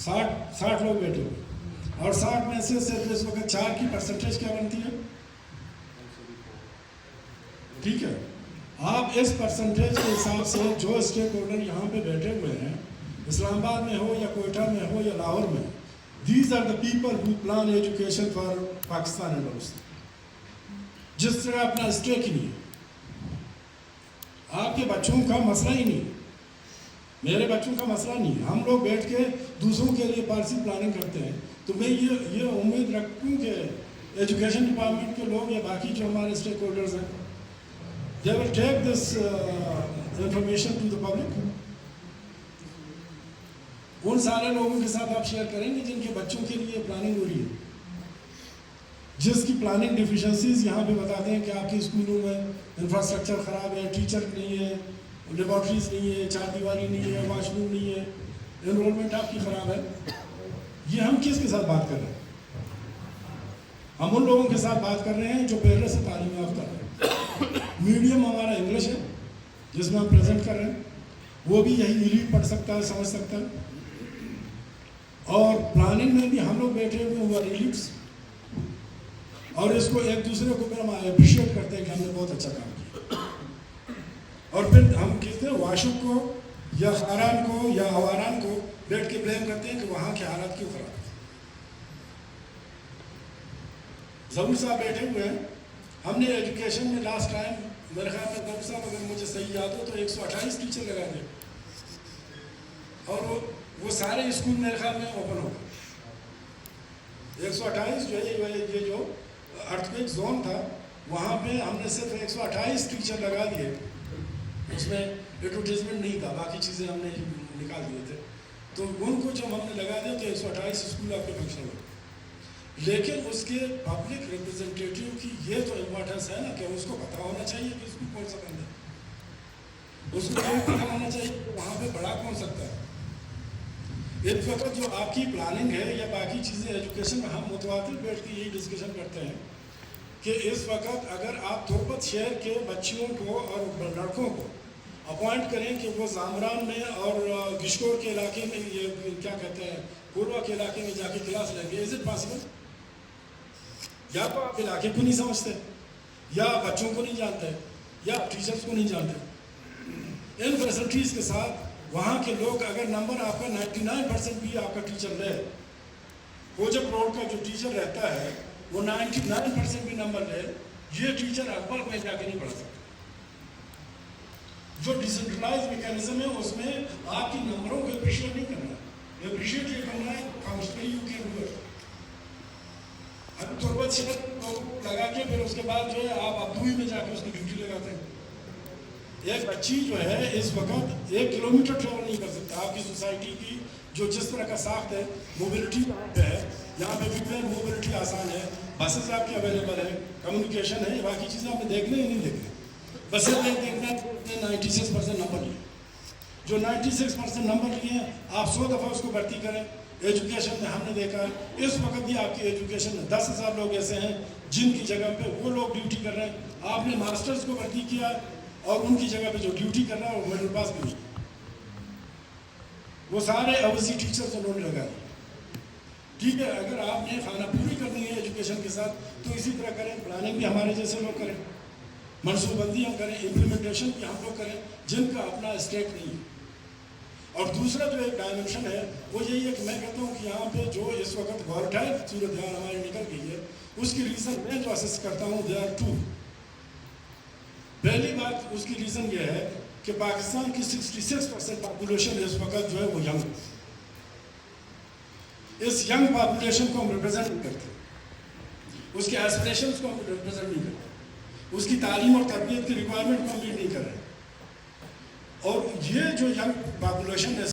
60 लोग बैठे हुए और 60 में से सिर्फ इस वक्त 4 की परसेंटेज क्या बनती है? ठीक है, आप इस परसेंटेज के हिसाब से जो स्टेक होल्डर यहाँ पे बैठे हुए हैं, इस्लामाबाद में हो या कोयटा में हो या लाहौर में, these are the people who plan education for Pakistan and Balochistan. जिस तरह अपना स्टेक ही नहीं है, आपके बच्चों का मसला ही नहीं है, मेरे बच्चों का मसला नहीं है, हम लोग बैठ के दूसरों के लिए पॉलिसी प्लानिंग करते हैं। तो मैं ये उम्मीद रखूँ कि एजुकेशन डिपार्टमेंट के लोग या बाकी जो हमारे स्टेक होल्डर्स हैं, they will take this information to the public। उन सारे लोगों के साथ आप शेयर करेंगे जिनके बच्चों के लिए प्लानिंग हो रही है, जिसकी प्लानिंग डिफिशेंसीज यहाँ पे बताते हैं कि आपके स्कूलों में इंफ्रास्ट्रक्चर ख़राब है, टीचर नहीं है, लेबॉर्ट्रीज नहीं है, चारदीवारी नहीं है, वाशरूम नहीं है, एनरोलमेंट आपकी ख़राब है। ये हम किसके साथ बात कर रहे हैं? हम उन लोगों के साथ बात कर रहे हैं जो पहले से तालीम याफ्ता है। मीडियम हमारा इंग्लिश है जिसमें हम प्रेजेंट कर रहे हैं, वो भी यही इलीट पढ़ सकता है, समझ सकता है। और प्लानिंग में भी हम लोग बैठे हुए वो एलिट्स, और इसको एक दूसरे को फिर हम अप्रिशिएट करते हैं कि हमने बहुत अच्छा काम किया। और फिर हम कहते हैं वाशुक को या खारान को या हवारान को बैठ के ब्लेम करते हैं कि वहाँ के हालात क्यों खराब है। ज़हूर साहब बैठे हुए हैं, हमने एजुकेशन में लास्ट टाइम मेरे ख्याल में ज़हूर साहब अगर मुझे सही याद हो तो 128 टीचर लगा दिए, और वो सारे स्कूल मेरे ख्याल में ओपन हो गए। 128 जो है ये जो अर्थक्वेक जोन था वहाँ पे हमने सिर्फ 128 टीचर लगा दिए, उसमें एडवर्टीजमेंट नहीं था, बाकी चीज़ें हमने निकाल दिए थे। तो उनको जब हमने लगा दिया तो 128 स्कूल आपके फंक्शन हुए। लेकिन उसके पब्लिक रिप्रेजेंटेटिव की ये तो इम्पोर्टेंस है ना कि उसको पता होना चाहिए कि स्कूल कौन सा बंद है, उसको पता होना चाहिए कि वहाँ पे बड़ा कौन सकता है। इस वक्त जो आपकी प्लानिंग है या बाकी चीज़ें एजुकेशन में हम मुतवातिर बैठ के यही डिस्कशन करते हैं कि इस वक्त अगर आप तुर्बत शहर के बच्चियों को और लड़कों को अपॉइंट करें कि वो जामरान में और गिशकोर के इलाके में, ये क्या कहते हैं, पूर्वा के इलाके में जाके क्लास लेंगे, इज इट पॉसिबल? या तो आप इलाके को नहीं समझते, या बच्चों को नहीं जानते, या टीचर्स को नहीं जानते। इन फैसिलिटीज़ के साथ वहाँ के लोग अगर नंबर आपका 99% भी आपका टीचर ले, खोजब रोड का जो टीचर रहता है वो 99% भी नंबर ले, ये टीचर अकबर में जाके नहीं पढ़ सकता। जो डिसेंट्रलाइज मैकेनिज्म है उसमें आपकी नंबरों को अप्रिशिएट नहीं करना है, अप्रिशिएट ये करना है counselling you can do it. अब तुर्बत से लगा के फिर उसके बाद जो है आप अब्दुई में जाके उसकी ड्यूटी लगाते हैं। एक बच्ची जो है इस वक्त 1 किलोमीटर ट्रेवल नहीं कर सकता। आपकी सोसाइटी की जो जिस तरह का साख्त है, मोबिलिटी है, यहाँ पे विमेन मोबिलिटी आसान है, बसेस आपकी अवेलेबल है, कम्युनिकेशन है, बाकी चीज़ें आपने देखने ही नहीं देखने। बसें देखना 96% नंबर लिए, जो 96% नंबर लिए आप 100 दफ़ा उसको भर्ती करें। एजुकेशन में हमने देखा है इस वक्त भी आपकी एजुकेशन में 10,000 लोग ऐसे हैं जिनकी जगह पे वो लोग ड्यूटी कर रहे हैं। आपने मास्टर्स को भर्ती किया और उनकी जगह पे जो ड्यूटी कर रहा है वो मिडिल पास भी नहीं, वो सारे अवजी टीचर्स उन्होंने लगा दिए। ठीक है, अगर आपने खाना पूरी करनी है एजुकेशन के साथ तो इसी तरह करें, प्लानिंग भी हमारे जैसे लोग करें, मनसूबबंदी हम करें, इम्प्लीमेंटेशन भी हम लोग करें जिनका अपना स्टेक नहीं है। और दूसरा जो एक डायमेंशन है वो यही है कि मैं कहता हूँ कि यहाँ पे जो इस वक्त वॉलेटाइल सूरत हाल हमारी निकल गई है, उसकी रीज़न मैं जो असेस करता हूँ दे आर 2। पहली बात उसकी रीज़न ये है कि पाकिस्तान की 66% पॉपुलेशन इस वक्त जो है वो यंग है। इस यंग पॉपुलेशन को हम रिप्रेजेंट नहीं करते, उसके एस्पिरेशंस को हम रिप्रेजेंट नहीं करते, उसकी तालीम और तरबियत की रिक्वायरमेंट को हम मीट नहीं कर रहे। और ये जो यंग पॉपुलेशन है